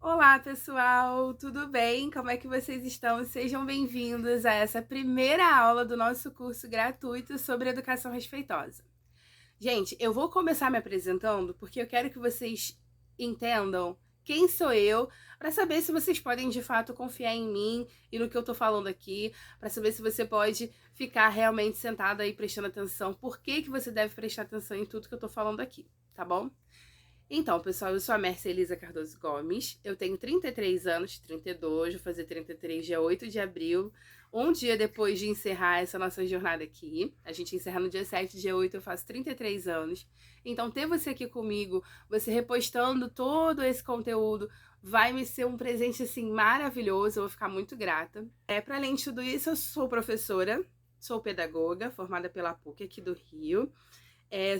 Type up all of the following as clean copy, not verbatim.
Olá, pessoal, tudo bem? Como é que vocês estão? Sejam bem-vindos a essa primeira aula do nosso curso gratuito sobre educação respeitosa. Gente, eu vou começar me apresentando porque eu quero que vocês entendam quem sou eu, para saber se vocês podem de fato confiar em mim e no que eu tô falando aqui, para saber se você pode ficar realmente sentado aí prestando atenção, por que você deve prestar atenção em tudo que eu tô falando aqui, tá bom? Então, pessoal, eu sou a Mércia Elisa Cardoso Gomes, eu tenho 33 anos, 32, vou fazer 33 dia 8 de abril, um dia depois de encerrar essa nossa jornada aqui. A gente encerra no dia 7, dia 8 eu faço 33 anos. Então, ter você aqui comigo, você repostando todo esse conteúdo, vai me ser um presente, assim, maravilhoso, eu vou ficar muito grata. Para além de tudo isso, eu sou professora, sou pedagoga, formada pela PUC aqui do Rio.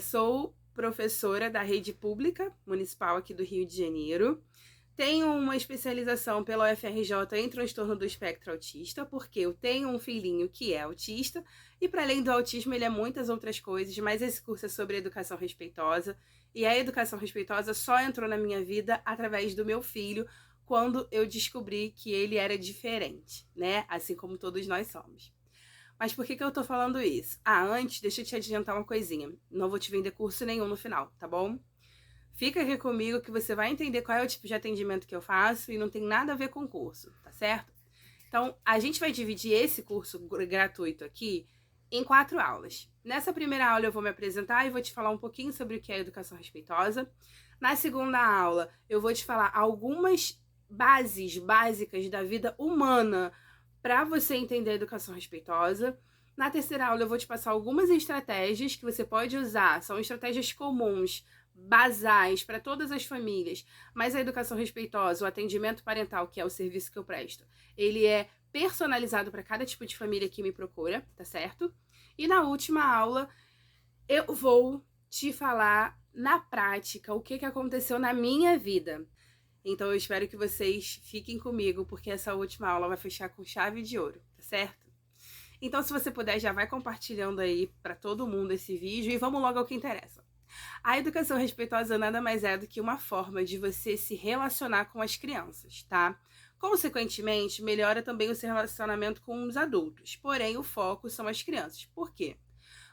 Sou professora da rede pública municipal aqui do Rio de Janeiro. Tenho uma especialização pela UFRJ em transtorno do espectro autista, porque eu tenho um filhinho que é autista, e para além do autismo ele é muitas outras coisas, mas esse curso é sobre educação respeitosa, e a educação respeitosa só entrou na minha vida através do meu filho, quando eu descobri que ele era diferente, né? Assim como todos nós somos. Mas por que eu tô falando isso? Antes, deixa eu te adiantar uma coisinha. Não vou te vender curso nenhum no final, tá bom? Fica aqui comigo que você vai entender qual é o tipo de atendimento que eu faço e não tem nada a ver com curso, tá certo? Então, a gente vai dividir esse curso gratuito aqui em 4 aulas. Nessa primeira aula eu vou me apresentar e vou te falar um pouquinho sobre o que é educação respeitosa. Na segunda aula, eu vou te falar algumas bases básicas da vida humana para você entender a educação respeitosa. Na terceira aula, eu vou te passar algumas estratégias que você pode usar. São estratégias comuns, basais para todas as famílias. Mas a educação respeitosa, o atendimento parental, que é o serviço que eu presto, ele é personalizado para cada tipo de família que me procura, tá certo? E na última aula, eu vou te falar na prática o que aconteceu na minha vida. Então eu espero que vocês fiquem comigo, porque essa última aula vai fechar com chave de ouro, tá certo? Então, se você puder, já vai compartilhando aí para todo mundo esse vídeo e vamos logo ao que interessa. A educação respeitosa nada mais é do que uma forma de você se relacionar com as crianças, tá? Consequentemente, melhora também o seu relacionamento com os adultos. Porém, o foco são as crianças. Por quê?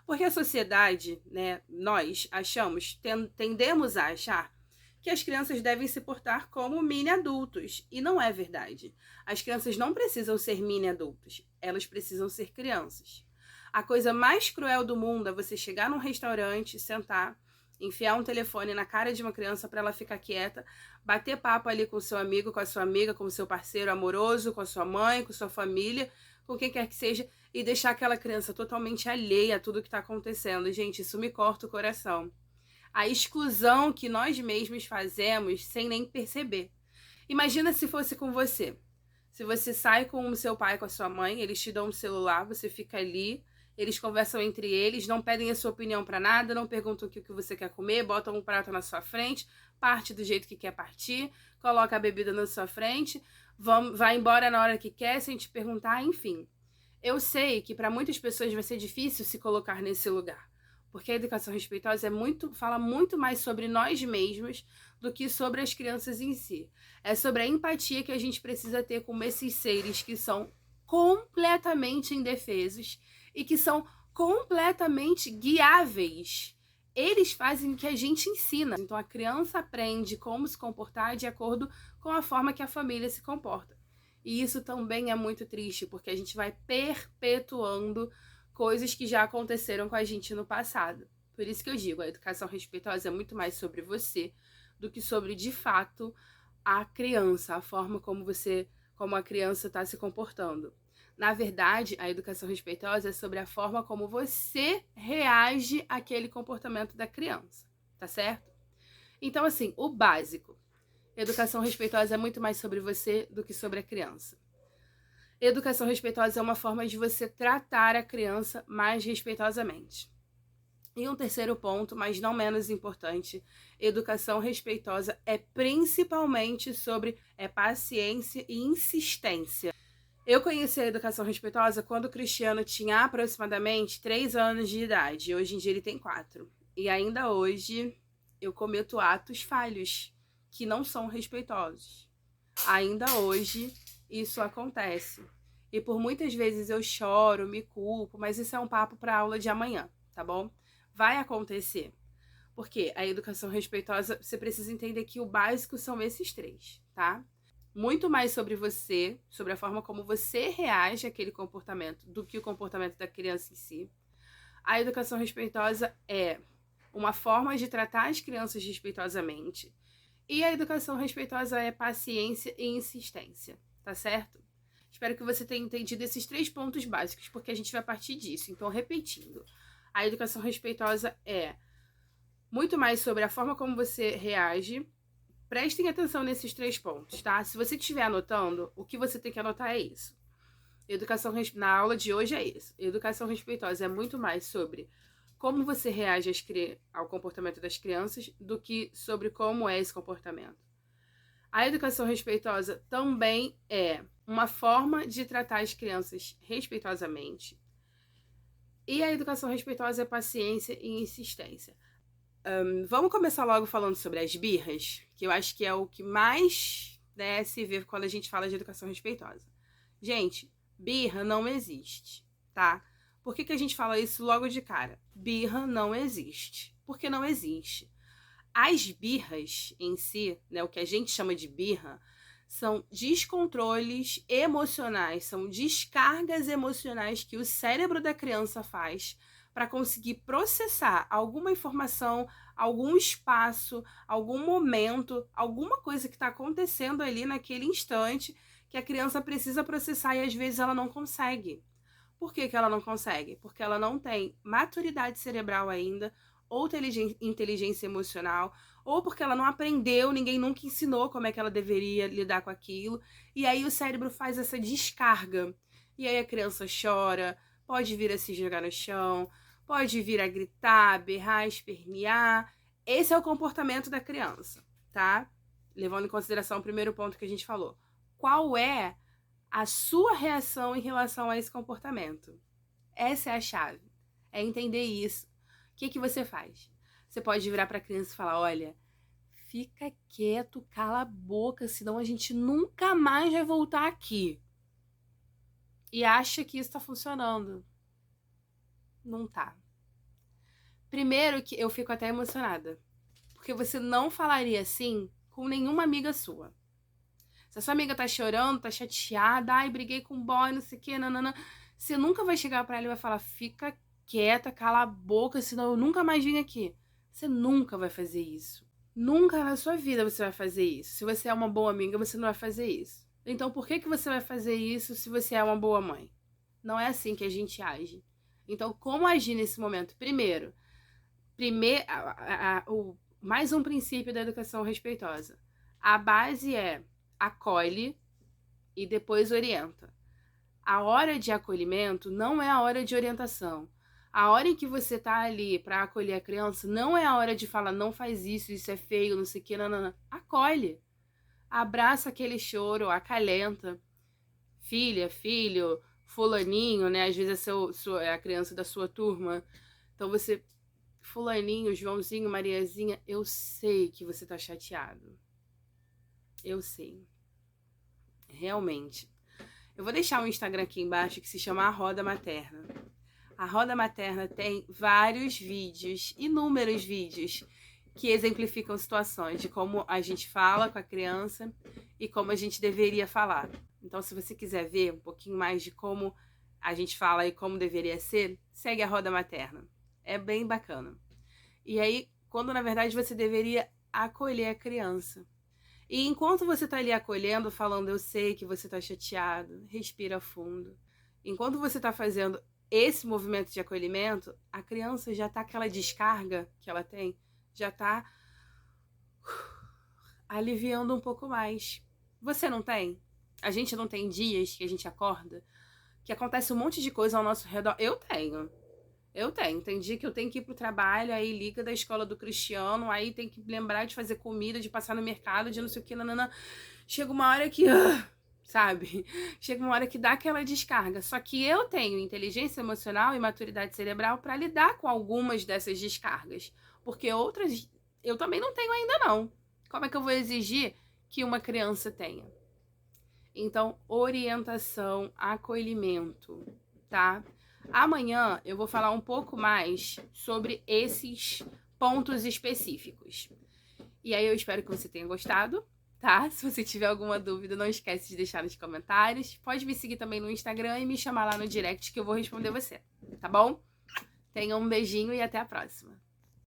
Porque a sociedade, né, nós achamos, tendemos a achar que as crianças devem se portar como mini adultos. E não é verdade. As crianças não precisam ser mini adultos, elas precisam ser crianças. A coisa mais cruel do mundo é você chegar num restaurante, sentar, enfiar um telefone na cara de uma criança para ela ficar quieta, bater papo ali com o seu amigo, com a sua amiga, com o seu parceiro amoroso, com a sua mãe, com a sua família, com quem quer que seja, e deixar aquela criança totalmente alheia a tudo que está acontecendo. Gente, isso me corta o coração. A exclusão que nós mesmos fazemos sem nem perceber. Imagina se fosse com você. Se você sai com o seu pai, com a sua mãe, eles te dão um celular, você fica ali, eles conversam entre eles, não pedem a sua opinião para nada, não perguntam o que você quer comer, botam um prato na sua frente, parte do jeito que quer partir, coloca a bebida na sua frente, vai embora na hora que quer, sem te perguntar, enfim. Eu sei que para muitas pessoas vai ser difícil se colocar nesse lugar, porque a educação respeitosa fala muito mais sobre nós mesmos do que sobre as crianças em si. É sobre a empatia que a gente precisa ter com esses seres que são completamente indefesos e que são completamente guiáveis. Eles fazem o que a gente ensina. Então a criança aprende como se comportar de acordo com a forma que a família se comporta. E isso também é muito triste, porque a gente vai perpetuando coisas que já aconteceram com a gente no passado. Por isso que eu digo, a educação respeitosa é muito mais sobre você do que sobre, de fato, a criança, a forma como a criança está se comportando. Na verdade, a educação respeitosa é sobre a forma como você reage àquele comportamento da criança, tá certo? Então, assim, o básico. Educação respeitosa é muito mais sobre você do que sobre a criança. Educação respeitosa é uma forma de você tratar a criança mais respeitosamente. E um terceiro ponto, mas não menos importante, educação respeitosa é principalmente sobre paciência e insistência. Eu conheci a educação respeitosa quando o Cristiano tinha aproximadamente 3 anos de idade. Hoje em dia ele tem 4. E ainda hoje eu cometo atos falhos que não são respeitosos. Ainda hoje isso acontece. E por muitas vezes eu choro, me culpo, mas isso é um papo para aula de amanhã, tá bom? Vai acontecer. Porque a educação respeitosa, você precisa entender que o básico são esses três, tá? Muito mais sobre você, sobre a forma como você reage àquele comportamento, do que o comportamento da criança em si. A educação respeitosa é uma forma de tratar as crianças respeitosamente. E a educação respeitosa é paciência e insistência, tá certo? Espero que você tenha entendido esses 3 pontos básicos, porque a gente vai partir disso. Então, repetindo, a educação respeitosa é muito mais sobre a forma como você reage. Prestem atenção nesses 3 pontos, tá? Se você estiver anotando, o que você tem que anotar é isso. Na aula de hoje é isso. Educação respeitosa é muito mais sobre como você reage ao comportamento das crianças do que sobre como é esse comportamento. A educação respeitosa também é uma forma de tratar as crianças respeitosamente. E a educação respeitosa é paciência e insistência. Vamos começar logo falando sobre as birras, que eu acho que é o que mais, né, se vê quando a gente fala de educação respeitosa. Gente, birra não existe, tá? Por que a gente fala isso logo de cara? Birra não existe. Porque não existe. As birras em si, né, o que a gente chama de birra, são descontroles emocionais, são descargas emocionais que o cérebro da criança faz para conseguir processar alguma informação, algum espaço, algum momento, alguma coisa que está acontecendo ali naquele instante que a criança precisa processar e às vezes ela não consegue. Por que ela não consegue? Porque ela não tem maturidade cerebral ainda, ou inteligência emocional, ou porque ela não aprendeu, ninguém nunca ensinou como é que ela deveria lidar com aquilo, e aí o cérebro faz essa descarga. E aí a criança chora, pode vir a se jogar no chão, pode vir a gritar, berrar, espernear. Esse é o comportamento da criança, tá? Levando em consideração o primeiro ponto que a gente falou. Qual é a sua reação em relação a esse comportamento? Essa é a chave. É entender isso. O que você faz? Você pode virar para a criança e falar: olha, fica quieto, cala a boca, senão a gente nunca mais vai voltar aqui. E acha que isso está funcionando. Não tá. Primeiro que eu fico até emocionada. Porque você não falaria assim com nenhuma amiga sua. Se a sua amiga tá chorando, tá chateada, ai, briguei com o boy, não sei o que, nanana, você nunca vai chegar pra ela e vai falar: fica quieta, cala a boca, senão eu nunca mais vim aqui. Você nunca vai fazer isso. Nunca na sua vida você vai fazer isso. Se você é uma boa amiga, você não vai fazer isso. Então por que você vai fazer isso se você é uma boa mãe? Não é assim que a gente age. Então, como agir nesse momento? Primeiro mais um princípio da educação respeitosa. A base é: acolhe e depois orienta. A hora de acolhimento não é a hora de orientação. A hora em que você tá ali para acolher a criança não é a hora de falar: não faz isso, isso é feio, não sei o que, não. Acolhe. Abraça aquele choro, acalenta. Filha, filho, fulaninho, né? Às vezes é a criança da sua turma. Então você: fulaninho, Joãozinho, Mariazinha, eu sei que você tá chateado. Eu sei. Realmente. Eu vou deixar um Instagram aqui embaixo que se chama A Roda Materna. A Roda Materna tem vários vídeos, inúmeros vídeos, que exemplificam situações de como a gente fala com a criança e como a gente deveria falar. Então, se você quiser ver um pouquinho mais de como a gente fala e como deveria ser, segue a Roda Materna. É bem bacana. E aí, quando na verdade você deveria acolher a criança. E enquanto você tá ali acolhendo, falando: eu sei que você tá chateado, respira fundo. Enquanto você tá fazendo esse movimento de acolhimento, a criança já tá, aquela descarga que ela tem, já tá aliviando um pouco mais. Você não tem? A gente não tem dias que a gente acorda que acontece um monte de coisa ao nosso redor? Eu tenho. Tem dia que eu tenho que ir pro trabalho, aí liga da escola do Cristiano, aí tem que lembrar de fazer comida, de passar no mercado, de não sei o que, nanana. Chega uma hora que, sabe? Chega uma hora que dá aquela descarga. Só que eu tenho inteligência emocional e maturidade cerebral para lidar com algumas dessas descargas. Porque outras eu também não tenho ainda não. Como é que eu vou exigir que uma criança tenha? Então, orientação, acolhimento, tá? Amanhã eu vou falar um pouco mais sobre esses pontos específicos. E aí eu espero que você tenha gostado, tá? Se você tiver alguma dúvida, não esquece de deixar nos comentários. Pode me seguir também no Instagram e me chamar lá no direct que eu vou responder você, tá bom? Tenha um beijinho e até a próxima.